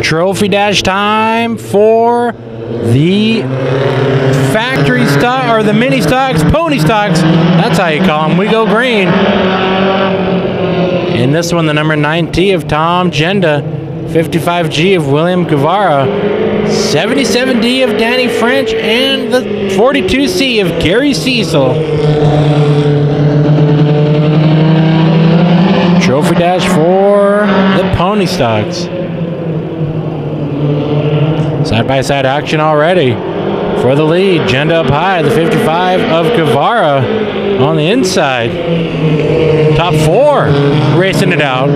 Trophy dash time for the factory stock, or the mini stocks, pony stocks. That's how you call them. We go green. In this one, the number 9T of Tom Genda, 55G of William Guevara, 77D of Danny French, and the 42C of Gary Cecil. Trophy dash for the pony stocks. Side-by-side action already for the lead. Genda up high, the 55 of Guevara on the inside. Top 4 racing it out.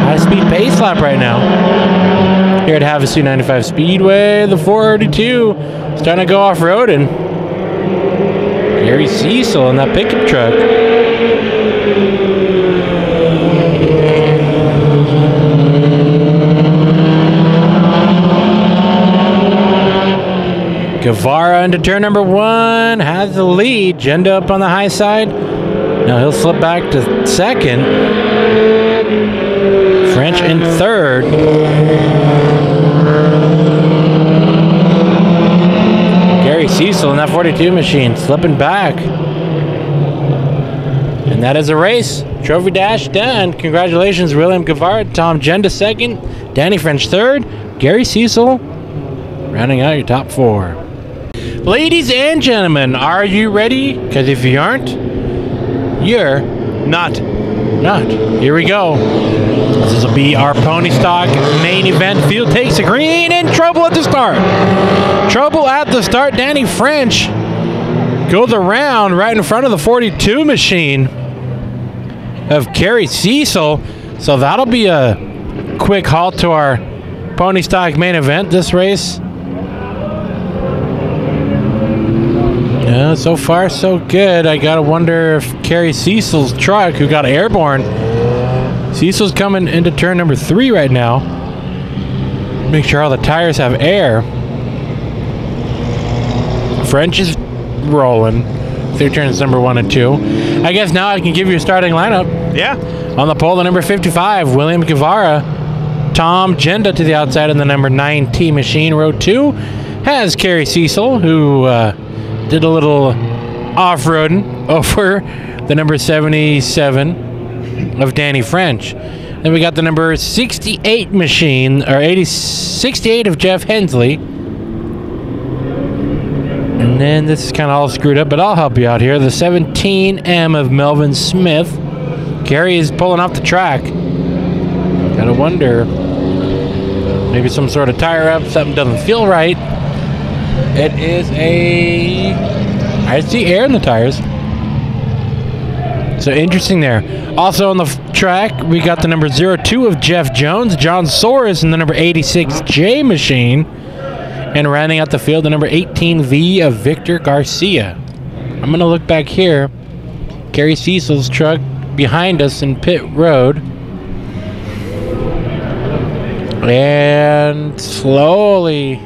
High-speed pace lap right now. Here at Havasu 95 Speedway, the 482 starting to go off-roading. Gary Cecil in that pickup truck. Guevara into turn number 1, has the lead. Genda up on the high side. Now he'll slip back to second. French in third. Gary Cecil in that 42 machine slipping back. And that is a race. Trophy dash done. Congratulations, William Guevara. Tom Genda second. Danny French third. Gary Cecil rounding out your top 4. Ladies and gentlemen, are you ready? Because if you aren't, you're not. Here we go. This will be our pony stock main event. Field takes the green and trouble at the start. Trouble at the start. Danny French goes around right in front of the 42 machine of Gary Cecil. So that'll be a quick halt to our pony stock main event this race. Yeah, so far so good. I gotta wonder if Gary Cecil's truck, who got airborne, Cecil's coming into turn number 3 right now. Make sure all the tires have air. French is rolling through turns number 1 and 2. I guess now I can give you a starting lineup. Yeah. On the pole, the number 55, William Guevara. Tom Genda to the outside in the number 9T machine. Row 2 has Gary Cecil, who did a little off-roading over the number 77 of Danny French. Then we got the number 68 machine, or 68 of Jeff Hensley. And then this is kind of all screwed up, but I'll help you out here. The 17M of Melvin Smith. Gary is pulling off the track. Gotta wonder, maybe some sort of tire up, something doesn't feel right. It is I see air in the tires. So interesting there. Also on the track, we got the number 02 of Jeff Jones, John Soros in the number 86J machine. And rounding out the field, the number 18V of Victor Garcia. I'm going to look back here. Gary Cecil's truck behind us in pit road. And slowly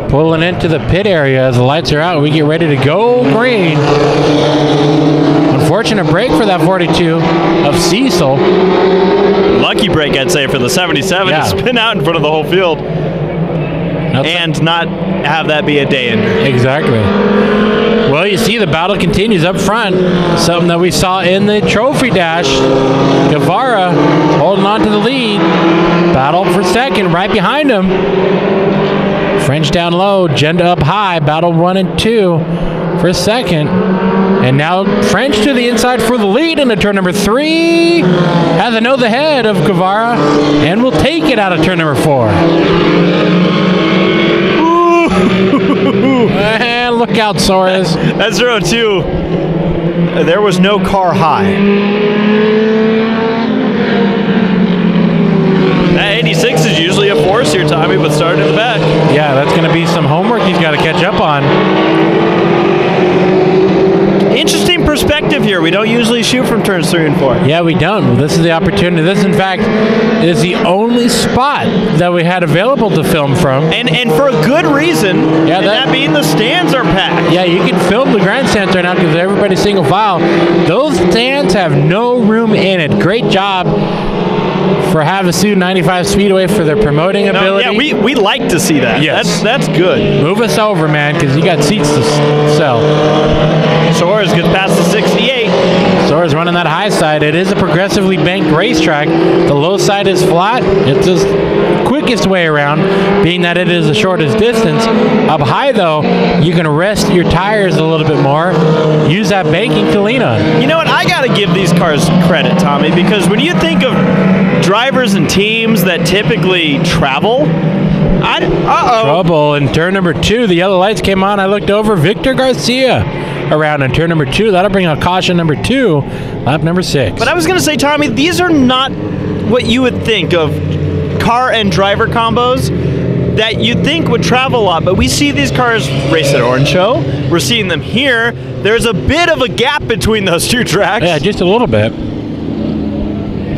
pulling into the pit area as the lights are out. We get ready to go green. Unfortunate break for that 42 of Cecil. Lucky break, I'd say, for the 77 to spin out in front of the whole field. And not have that be a day injury. Exactly. Well, you see the battle continues up front. Something that we saw in the trophy dash. Guevara holding on to the lead. Battle for second right behind him. French down low, Genda up high. Battle 1 and 2 for second. And now French to the inside for the lead into turn number 3. Has a know the head of Guevara and will take it out of turn number 4. And look out, Soros. That's 02. There was no car high. That 86 is usually a force here, Tommy, but starting in the back. Yeah, that's going to be some homework he's got to catch up on. Interesting perspective here. We don't usually shoot from turns 3 and 4. Yeah, we don't. Well, this is the opportunity. This, in fact, is the only spot that we had available to film from. And for a good reason. Yeah, that being the stands are packed. Yeah, you can film the grandstands right now because everybody's single file. Those stands have no room in it. Great job for Havasu 95 Speedway for their promoting ability. Yeah, we like to see that. Yes. That's good. Move us over, man, because you got seats to sell. Soares gets past the 68. Soares running that high side. It is a progressively banked racetrack. The low side is flat. It's the quickest way around, being that it is the shortest distance. Up high, though, you can rest your tires a little bit more. Use that banking to lean on. You know what? I got to give these cars credit, Tommy, because when you think of drivers and teams that typically travel, trouble in turn number 2. The yellow lights came on. I looked over. Victor Garcia around in turn number 2. That'll bring out caution number 2, lap number 6. But I was going to say, Tommy, these are not what you would think of car and driver combos that you'd think would travel a lot. But we see these cars race at Orange Show. We're seeing them here. There's a bit of a gap between those two tracks. Yeah, just a little bit.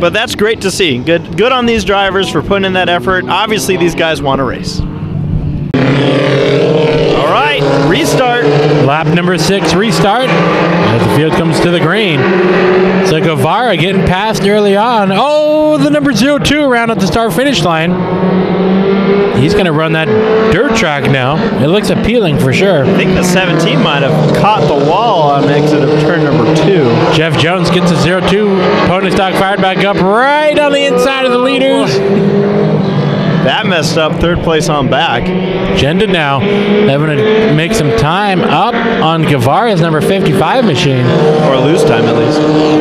But that's great to see. Good on these drivers for putting in that effort. Obviously, these guys want to race. All right, restart. Lap number 6 restart as the field comes to the green. So Guevara getting passed early on. Oh, the number 02 around at the start-finish line. He's going to run that dirt track now. It looks appealing for sure. I think the 17 might have caught the wall on exit of turn number 2. Jeff Jones gets a 02. Pony stock fired back up right on the inside of the leaders. That messed up third place on back. Genda now having to make some time up on Guevara's number 55 machine. Or lose time at least.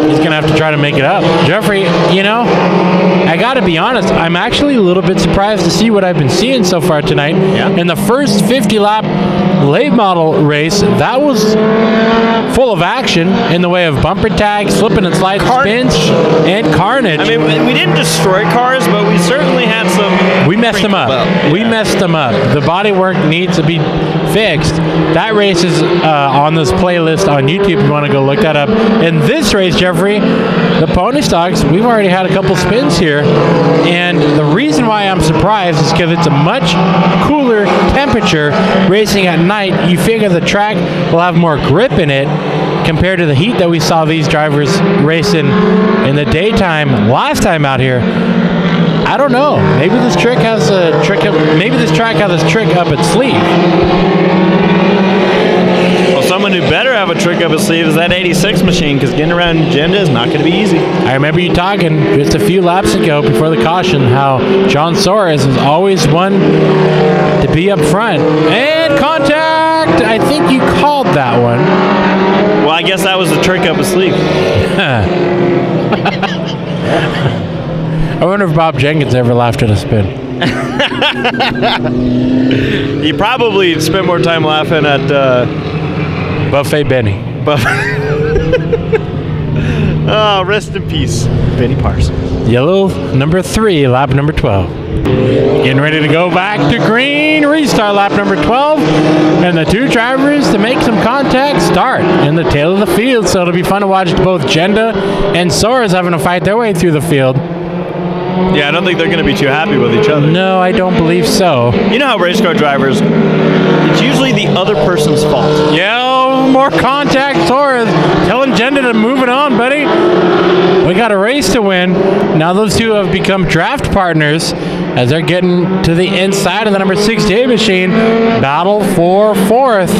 He's going to have to try to make it up. Jeffrey, you know, I got to be honest, I'm actually a little bit surprised to see what I've been seeing so far tonight. Yeah. In the first 50-lap late model race, that was full of action in the way of bumper tags, slipping and slide spins, and carnage. I mean, we didn't destroy cars, but we certainly had some... We messed them up. Yeah. We messed them up. The bodywork needs to be fixed. That race is on this playlist on YouTube if you want to go look that up. In this race, Jeffrey, the pony stocks, we've already had a couple spins here. And the reason why I'm surprised is because it's a much cooler temperature racing at night. You figure the track will have more grip in it compared to the heat that we saw these drivers racing in the daytime last time out here. I don't know. Maybe this track has a trick up its sleeve. Well, someone who better have a trick up its sleeve is that 86 machine, because getting around Genda is not going to be easy. I remember you talking just a few laps ago before the caution how John Soares is always one to be up front. And contact! I think you called that one. Well, I guess that was the trick up his sleeve. I wonder if Bob Jenkins ever laughed at a spin. He probably spent more time laughing at Buffet Benny. Oh, rest in peace, Benny Parsons. Yellow number 3, lap number 12. Getting ready to go back to green. Restart lap number 12. And the two drivers to make some contact start in the tail of the field. So it'll be fun to watch both Genda and Soares having to fight their way through the field. Yeah, I don't think they're going to be too happy with each other. No, I don't believe so. You know how race car drivers, it's usually the other person's fault. Yeah, more contact, Soares. Telling Genda to move it on, buddy. We got a race to win. Now those two have become draft partners as they're getting to the inside of the number 68 machine. Battle for 4th.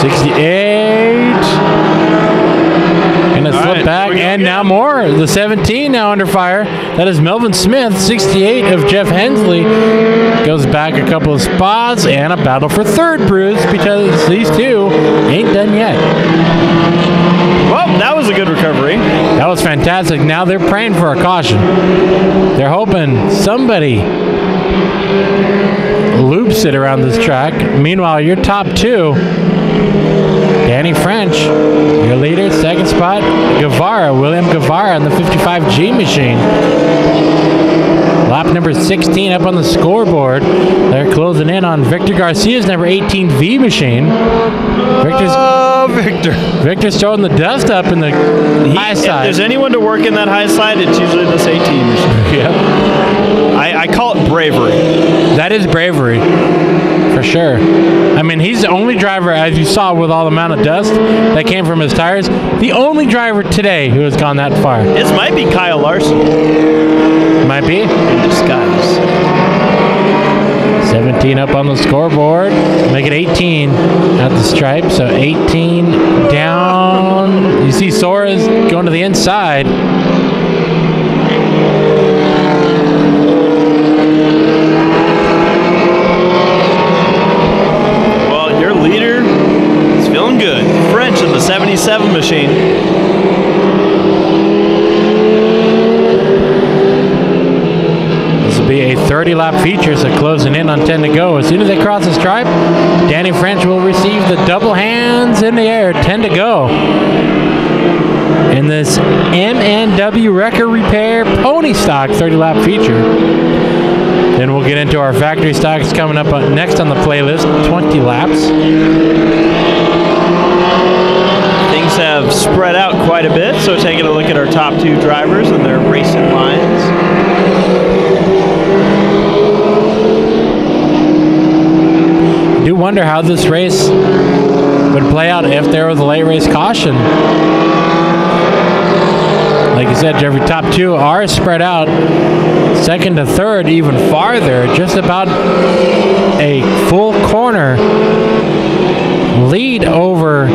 68. Slip back, and now more. The 17 now under fire. That is Melvin Smith. 68 of Jeff Hensley goes back a couple of spots, and a battle for 3rd, Bruce, because these two ain't done yet. Well, that was a good recovery. That was fantastic. Now they're praying for a caution. They're hoping somebody loops it around this track. Meanwhile, your top 2, Danny French, your leader, 2nd spot. Guevara, William Guevara on the 55G machine. Lap number 16 up on the scoreboard. They're closing in on Victor Garcia's number 18V machine. Victor's throwing the dust up in the high If side. there's anyone to work in that high side, it's usually this 18 machine. Yep. I call it bravery. That is bravery, for sure. I mean, he's the only driver, as you saw with all the amount of dust that came from his tires, the only driver today who has gone that far. This might be Kyle Larson Might be. in disguise. 17 up on the scoreboard. Make it 18 at the stripe. So 18 down. You see Sora's going to the inside. Well, your leader is feeling good. French in the 77 machine. Be a 30-lap feature, so closing in on 10 to go. As soon as they cross the stripe, Danny French will receive the double hands in the air. 10 to go in this MNW Wrecker Repair Pony Stock 30-lap feature. Then we'll get into our factory stocks coming up next on the playlist, 20 laps. Things have spread out quite a bit, so taking a look at our top two drivers and their racing lines. I do wonder how this race would play out if there was a late race caution. Like you said, Jeffrey, top two are spread out. Second to third even farther, just about a full corner lead over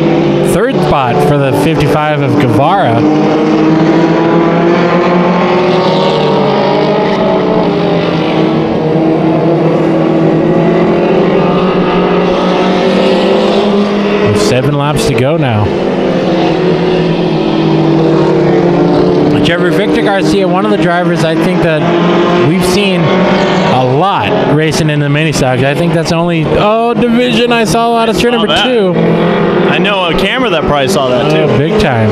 third spot for the 55 of Guevara. With 7 laps to go now. Jeffrey Victor Garcia, one of the drivers I think that we've seen a lot racing in the mini stocks. I think that's the only division I saw a lot of turn number 2. I know a camera that probably saw that too. Big time.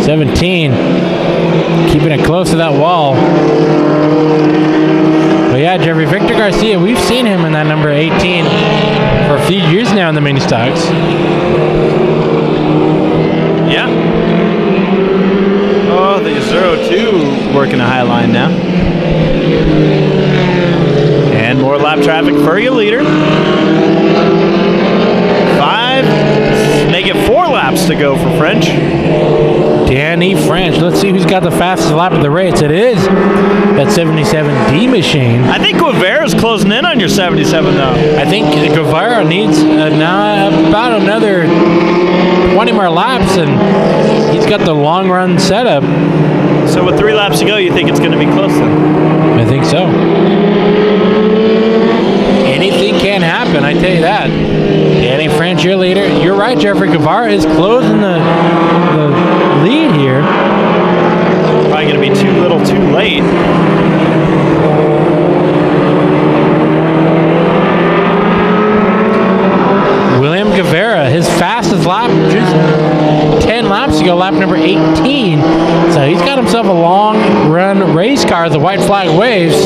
17. Keeping it close to that wall. But yeah, Jeffrey Victor Garcia, we've seen him in that number 18 for a few years now in the mini stocks. Yeah. Oh, the 0-2 working a high line now. And more lap traffic for your leader. 5. Make it 4 laps to go for French. Danny French. Let's see who's got the fastest lap of the race. It is that 77D machine. I think Guevara's closing in on your 77 though. I think Guevara needs now about another 20 more laps, and he's got the long run setup. So with 3 laps to go, you think it's going to be close then? I think so. Anything can happen, I tell you that. Danny French, your leader. You're right, Jeffrey. Guevara is closing the lead here. Probably going to be too little too late. William Guevara, his fastest lap, just 10 laps ago, lap number 18. So he's got himself a long run race car as the white flag waves.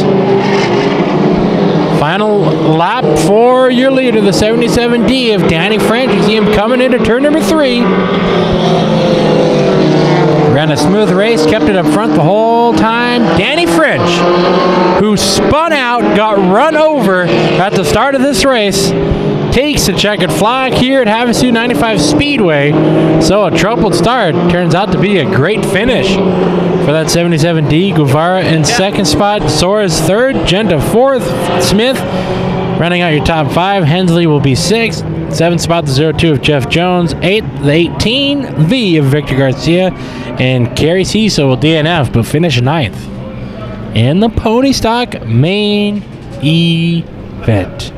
Final lap for your leader, the 77D of Danny French. You see him coming into turn number 3. Ran a smooth race, kept it up front the whole time. Danny French, who spun out, got run over at the start of this race, takes the checkered flag here at Havasu 95 Speedway. So a troubled start turns out to be a great finish for that 77D. Guevara in second spot, Sora's third, Genta fourth, Smith running out your top 5. Hensley will be 6th. 7th spot, the 02 of Jeff Jones. 8th, the 18V of Victor Garcia. And Kerry Cecil will DNF, but finish 9th in the Pony Stock main event.